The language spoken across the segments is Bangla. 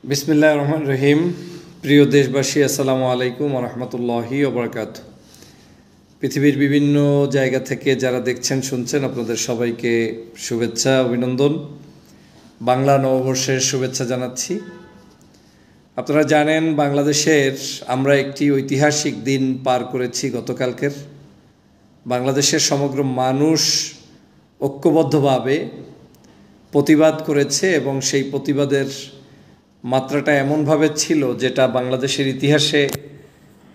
বিসমিল্লাহির রহমানির রহিম। প্রিয় দেশবাসী, আসসালামু আলাইকুম ওয়া রাহমাতুল্লাহি ওয়া বারাকাতুহু। পৃথিবীর বিভিন্ন জায়গা থেকে যারা দেখছেন শুনছেন, আপনাদের সবাইকে শুভেচ্ছা, অভিনন্দন, বাংলা নববর্ষের শুভেচ্ছা জানাচ্ছি। আপনারা জানেন, বাংলাদেশের আমরা একটি ঐতিহাসিক দিন পার করেছি গতকালকের। বাংলাদেশের সমগ্র মানুষ ঐক্যবদ্ধভাবে প্রতিবাদ করেছে এবং সেই প্রতিবাদের মাত্রাটা এমনভাবে ছিল যেটা বাংলাদেশের ইতিহাসে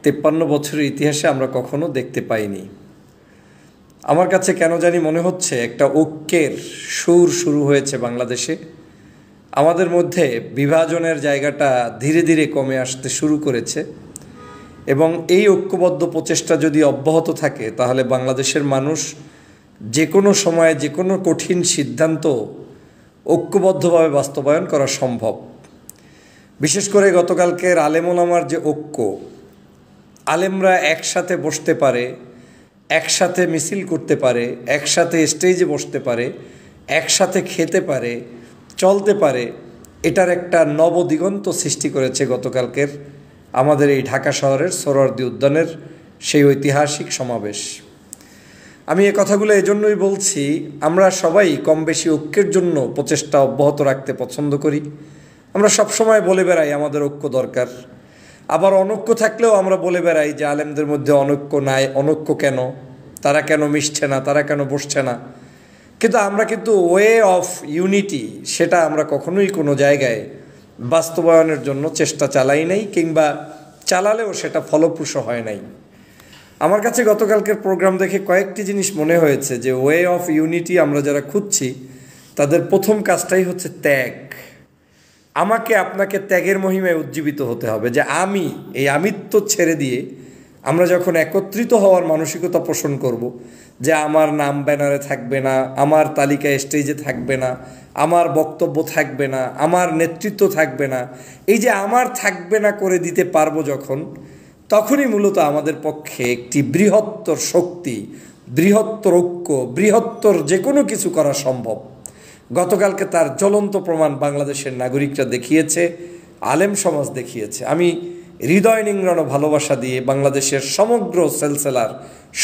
53 বছরের ইতিহাসে আমরা কখনো দেখতে পাইনি। আমার কাছে কেন জানি মনে হচ্ছে একটা ঐক্যের সুর শুরু হয়েছে বাংলাদেশে। আমাদের মধ্যে বিভাজনের জায়গাটা ধীরে ধীরে কমে আসতে শুরু করেছে এবং এই ঐক্যবদ্ধ প্রচেষ্টা যদি অব্যাহত থাকে তাহলে বাংলাদেশের মানুষ যে কোনো সময়ে যে কোনো কঠিন সিদ্ধান্ত ঐক্যবদ্ধভাবে বাস্তবায়ন করা সম্ভব। বিশেষ করে গতকালকের আলেম ওলামার যে ঐক্য, আলেমরা একসাথে বসতে পারে, একসাথে মিছিল করতে পারে, একসাথে স্টেজে বসতে পারে, একসাথে খেতে পারে, চলতে পারে, এটার একটা নবদিগন্ত সৃষ্টি করেছে গতকালকের আমাদের এই ঢাকা শহরের সোহরাওয়ার্দী উদ্যানের সেই ঐতিহাসিক সমাবেশ। আমি এই কথাগুলো এজন্যই বলছি, আমরা সবাই কম বেশি ঐক্যের জন্য প্রচেষ্টা অব্যাহত রাখতে পছন্দ করি। আমরা সবসময় বলে বেড়াই আমাদের ঐক্য দরকার, আবার অনৈক্য থাকলেও আমরা বলে বেড়াই যে আলেমদের মধ্যে অনৈক্য নাই, অনৈক্য কেন, তারা কেন মিশছে না, তারা কেন বসছে না। কিন্তু ওয়ে অফ ইউনিটি সেটা আমরা কখনোই কোনো জায়গায় বাস্তবায়নের জন্য চেষ্টা চালাই নাই, কিংবা চালালেও সেটা ফলপ্রসূ হয় নাই। আমার কাছে গতকালকের প্রোগ্রাম দেখে কয়েকটি জিনিস মনে হয়েছে যে ওয়ে অফ ইউনিটি আমরা যারা খুঁজছি তাদের প্রথম কাজটাই হচ্ছে ত্যাগ। আমাকে আপনাকে ত্যাগের মহিমায় উজ্জীবিত হতে হবে, যে আমি এই আমিত্ব ছেড়ে দিয়ে আমরা যখন একত্রিত হওয়ার মানসিকতা পোষণ করব, যে আমার নাম ব্যানারে থাকবে না, আমার তালিকায় স্টেজে থাকবে না, আমার বক্তব্য থাকবে না, আমার নেতৃত্ব থাকবে না, এই যে আমার থাকবে না করে দিতে পারবো যখন, তখনই মূলত আমাদের পক্ষে একটি বৃহত্তর শক্তি, বৃহত্তর ঐক্য, বৃহত্তর যে কোনো কিছু করা সম্ভব। গতকালকে তার জ্বলন্ত প্রমাণ বাংলাদেশের নাগরিকরা দেখিয়েছে, আলেম সমাজ দেখিয়েছে। আমি হৃদয় নিংড়ানো ভালোবাসা দিয়ে বাংলাদেশের সমগ্র সেলসেলার,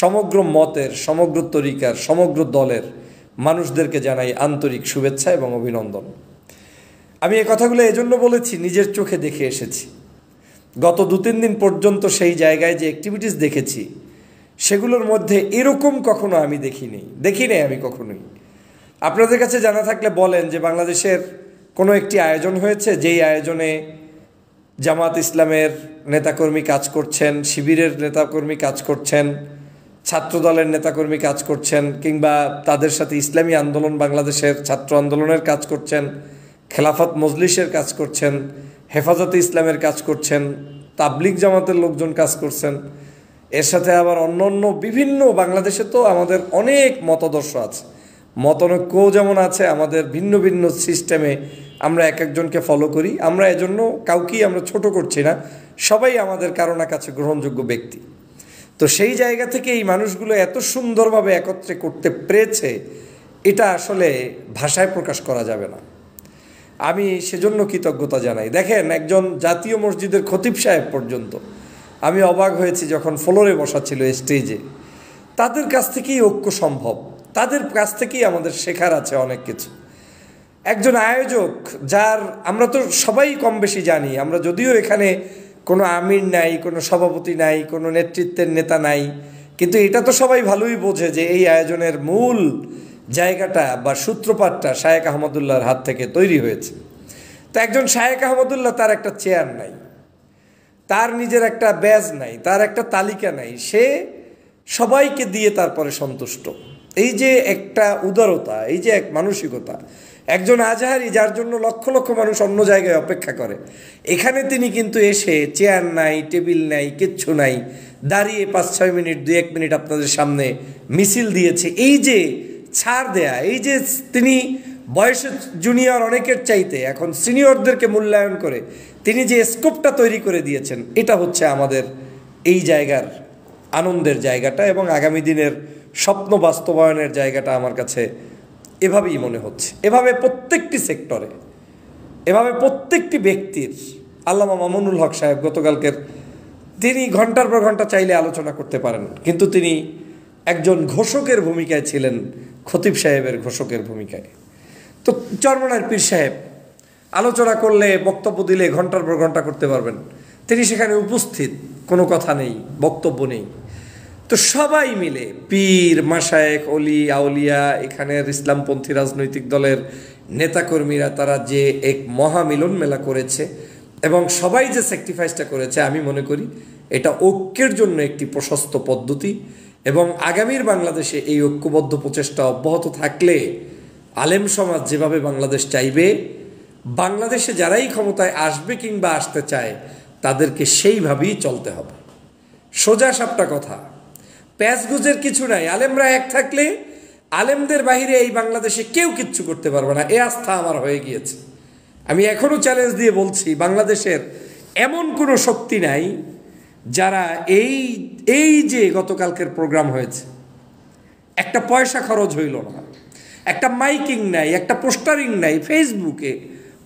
সমগ্র মতের, সমগ্র তরিকার, সমগ্র দলের মানুষদেরকে জানাই আন্তরিক শুভেচ্ছা এবং অভিনন্দন। আমি এই কথাগুলো এজন্য বলেছি, নিজের চোখে দেখে এসেছি। গত 2-3 দিন পর্যন্ত সেই জায়গায় যে অ্যাক্টিভিটিস দেখেছি সেগুলোর মধ্যে এরকম কখনো আমি দেখি নাই আমি কখনোই। আপনাদের কাছে জানা থাকলে বলেন যে বাংলাদেশের কোনো একটি আয়োজন হয়েছে যেই আয়োজনে জামাত ইসলামের নেতাকর্মী কাজ করছেন, শিবিরের নেতাকর্মী কাজ করছেন, ছাত্রদলের নেতাকর্মী কাজ করছেন, কিংবা তাদের সাথে ইসলামী আন্দোলন, বাংলাদেশের ছাত্র আন্দোলনের কাজ করছেন, খেলাফত মজলিসের কাজ করছেন, হেফাজতে ইসলামের কাজ করছেন, তাবলিগ জামাতের লোকজন কাজ করছেন, এর সাথে আবার অন্য বিভিন্ন, বাংলাদেশে তো আমাদের অনেক মতাদর্শ আছে, মতানৈক্যও যেমন আছে, আমাদের ভিন্ন ভিন্ন সিস্টেমে আমরা এক একজনকে ফলো করি। আমরা এজন্য কাউকেই আমরা ছোট করছি না, সবাই আমাদের কারো না কাছে গ্রহণযোগ্য ব্যক্তি। তো সেই জায়গা থেকে এই মানুষগুলো এত সুন্দরভাবে একত্রে করতে পেরেছে, এটা আসলে ভাষায় প্রকাশ করা যাবে না। আমি সেজন্য কৃতজ্ঞতা জানাই। দেখেন, একজন জাতীয় মসজিদের খতিব সাহেব পর্যন্ত আমি অবাক হয়েছি যখন ফ্লোরে বসা ছিল স্টেজে। তাদের কাছ থেকেই ঐক্য সম্ভব, তাদের কাছ থেকেই আমাদের শেখার আছে অনেক কিছু। একজন আয়োজক, যার আমরা তো সবাই কম বেশি জানি, আমরা যদিও এখানে কোনো আমির নাই, কোনো সভাপতি নাই, কোনো নেতৃত্বের নেতা নাই, কিন্তু এটা তো সবাই ভালোই বোঝে যে এই আয়োজনের মূল জায়গাটা বা সূত্রপাতটা শায়েখ আহমদুল্লাহর হাত থেকে তৈরি হয়েছে। তো একজন শায়েখ আহমদুল্লাহ, তার একটা চেয়ার নাই, তার নিজের একটা ব্যাজ নাই, তার একটা তালিকা নাই, সে সবাইকে দিয়ে তারপরে সন্তুষ্ট। এই যে একটা উদারতা, এই যে এক মানসিকতা, একজন আজহারি যার জন্য লক্ষ লক্ষ মানুষ অন্য জায়গায় অপেক্ষা করে, এখানে তিনি কিন্তু এসে চেয়ার নাই, টেবিল নাই, কিচ্ছু নাই, দাঁড়িয়ে 5-6 মিনিট, 2-1 মিনিট আপনাদের সামনে মিছিল দিয়েছে। এই যে ছাড় দেয়া, এই যে তিনি বয়সে জুনিয়র অনেকের চাইতে এখন সিনিয়রদেরকে মূল্যায়ন করে তিনি যে স্কোপটা তৈরি করে দিয়েছেন, এটা হচ্ছে আমাদের এই জায়গার আনন্দের জায়গাটা এবং আগামী দিনের স্বপ্ন বাস্তবায়নের জায়গাটা আমার কাছে এভাবেই মনে হচ্ছে। এভাবে প্রত্যেকটি সেক্টরে এভাবে প্রত্যেকটি ব্যক্তির, আল্লামা মামুনুল হক সাহেব গতকালকের, তিনি ঘন্টার পর ঘন্টা চাইলে আলোচনা করতে পারেন, কিন্তু তিনি একজন ঘোষকের ভূমিকায় ছিলেন, খতিব সাহেবের ঘোষকের ভূমিকায়। তো চরমনার পীর সাহেব আলোচনা করলে, বক্তব্য দিলে ঘন্টার পর ঘন্টা করতে পারবেন, তিনি সেখানে উপস্থিত, কোনো কথা নেই, বক্তব্য নেই। তো সবাই মিলে পীর, মাশায়েখ, অলি আউলিয়া, এখানের ইসলামপন্থী রাজনৈতিক দলের নেতাকর্মীরা, তারা যে এক মহামিলন মেলা করেছে এবং সবাই যে স্যাক্রিফাইসটা করেছে, আমি মনে করি এটা ঐক্যের জন্য একটি প্রশস্ত পদ্ধতি। এবং আগামীর বাংলাদেশে এই ঐক্যবদ্ধ প্রচেষ্টা অব্যাহত থাকলে আলেম সমাজ যেভাবে বাংলাদেশ চাইবে, বাংলাদেশে যারাই ক্ষমতায় আসবে কিংবা আসতে চায় তাদেরকে সেইভাবেই চলতে হবে। সোজা সাপটা কথা, প্যাঁচগুজের কিছু নাই। আলেমরা এক থাকলে আলেমদের বাহিরে এই বাংলাদেশে কেউ কিচ্ছু করতে পারবে না, এ আস্থা আমার হয়ে গিয়েছে। আমি এখনও চ্যালেঞ্জ দিয়ে বলছি, বাংলাদেশের এমন কোনো শক্তি নাই যারা এই যে গতকালকের প্রোগ্রাম হয়েছে, একটা পয়সা খরচ হইল না, একটা মাইকিং নাই, একটা পোস্টারিং নাই, ফেসবুকে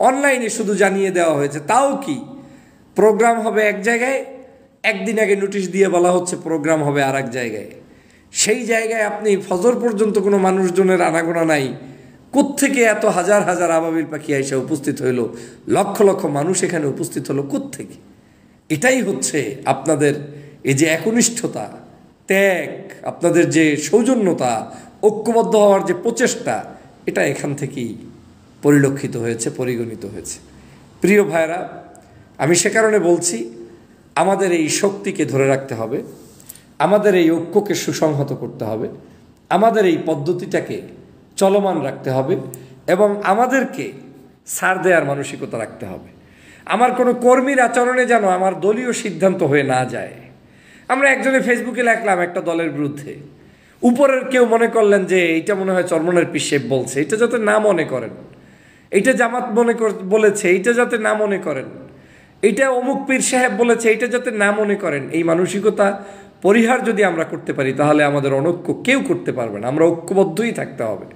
অনলাইনে শুধু জানিয়ে দেওয়া হয়েছে। তাও কি প্রোগ্রাম হবে এক জায়গায়, একদিন আগে নোটিশ দিয়ে বলা হচ্ছে প্রোগ্রাম হবে আর এক জায়গায়। সেই জায়গায় আপনি ফজর পর্যন্ত কোনো মানুষজনের আনাগোনা নাই, কোত্থেকে এত হাজার হাজার আবাবিল পাখি এসে উপস্থিত হইল, লক্ষ লক্ষ মানুষ এখানে উপস্থিত হলো কোত্থেকে? এটাই হচ্ছে আপনাদের এই যে একনিষ্ঠতা, ত্যাগ, আপনাদের যে সৌজন্যতা, ঐক্যবদ্ধ হওয়ার যে প্রচেষ্টা, এটা এখান থেকেই পরিলক্ষিত হয়েছে, পরিগণিত হয়েছে। প্রিয় ভাইরা, আমি সে কারণে বলছি, আমাদের এই শক্তিকে ধরে রাখতে হবে, আমাদের এই ঐক্যকে সুসংহত করতে হবে, আমাদের এই পদ্ধতিটাকে চলমান রাখতে হবে এবং আমাদেরকে ছাড় দেওয়ার মানসিকতা রাখতে হবে। আমার কোনো কর্মীর আচরণে যেন আমার দলীয় সিদ্ধান্ত হয়ে না যায়। আমরা একজনে ফেসবুকে লিখলাম একটা দলের বিরুদ্ধে, উপরের কেউ মনে করলেন যে এইটা মনে হয় চরমনের পীর সাহেব বলছে, এটা যাতে না মনে করেন, এইটা জামাত বলেছে, এইটা যাতে না মনে করেন, এইটা অমুক পীর সাহেব বলেছে, এইটা যাতে না মনে করেন। এই মানসিকতা পরিহার যদি আমরা করতে পারি, তাহলে আমাদের অনৈক্য কেউ করতে পারবে না। আমরা ঐক্যবদ্ধই থাকতে হবে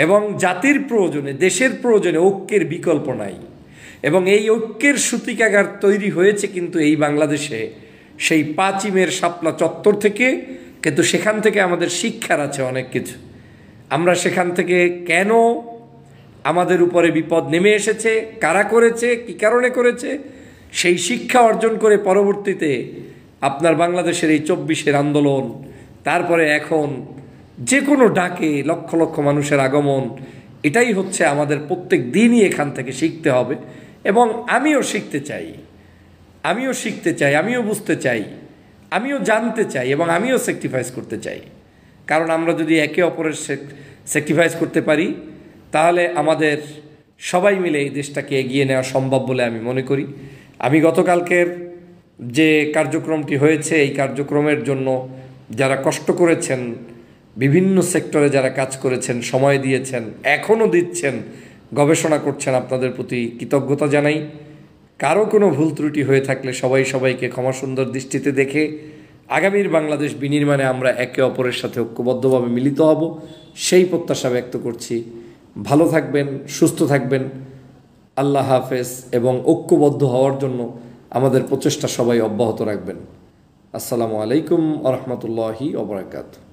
এবং জাতির প্রয়োজনে, দেশের প্রয়োজনে ঐক্যের বিকল্প নাই। এবং এই ঐক্যের সূতিকাগার তৈরি হয়েছে কিন্তু এই বাংলাদেশে সেই 5ই মের শাপলা চত্বর থেকে। কিন্তু সেখান থেকে আমাদের শিক্ষার আছে অনেক কিছু। আমরা সেখান থেকে কেন আমাদের উপরে বিপদ নেমে এসেছে, কারা করেছে, কি কারণে করেছে, সেই শিক্ষা অর্জন করে পরবর্তীতে আপনার বাংলাদেশের এই 24-এর আন্দোলন, তারপরে এখন যে কোনো ডাকে লক্ষ লক্ষ মানুষের আগমন, এটাই হচ্ছে আমাদের প্রত্যেক দিনই এখান থেকে শিখতে হবে। এবং আমিও শিখতে চাই, আমিও বুঝতে চাই, আমিও জানতে চাই এবং আমিও স্যাক্রিফাইস করতে চাই। কারণ আমরা যদি একে অপরের স্যাক্রিফাইস করতে পারি, তাহলে আমাদের সবাই মিলে এই দেশটাকে এগিয়ে নেওয়া সম্ভব বলে আমি মনে করি। আমি গতকালকের যে কার্যক্রমটি হয়েছে, এই কার্যক্রমের জন্য যারা কষ্ট করেছেন, বিভিন্ন সেক্টরে যারা কাজ করেছেন, সময় দিয়েছেন, এখনও দিচ্ছেন, গবেষণা করছেন, আপনাদের প্রতি কৃতজ্ঞতা জানাই। কারো কোনো ভুল ত্রুটি হয়ে থাকলে সবাইকে ক্ষমা সুন্দর দৃষ্টিতে দেখে আগামীর বাংলাদেশ বিনির্মাণে আমরা একে অপরের সাথে ঐক্যবদ্ধভাবে মিলিত হব, সেই প্রত্যাশা ব্যক্ত করছি। ভালো থাকবেন, সুস্থ থাকবেন, আল্লাহ হাফেজ। এবং ঐক্যবদ্ধ হওয়ার জন্য আমাদের প্রচেষ্টা সবাই অব্যাহত রাখবেন। আসসালামু আলাইকুম ওয়া রাহমাতুল্লাহি ওয়া বারাকাতুহু।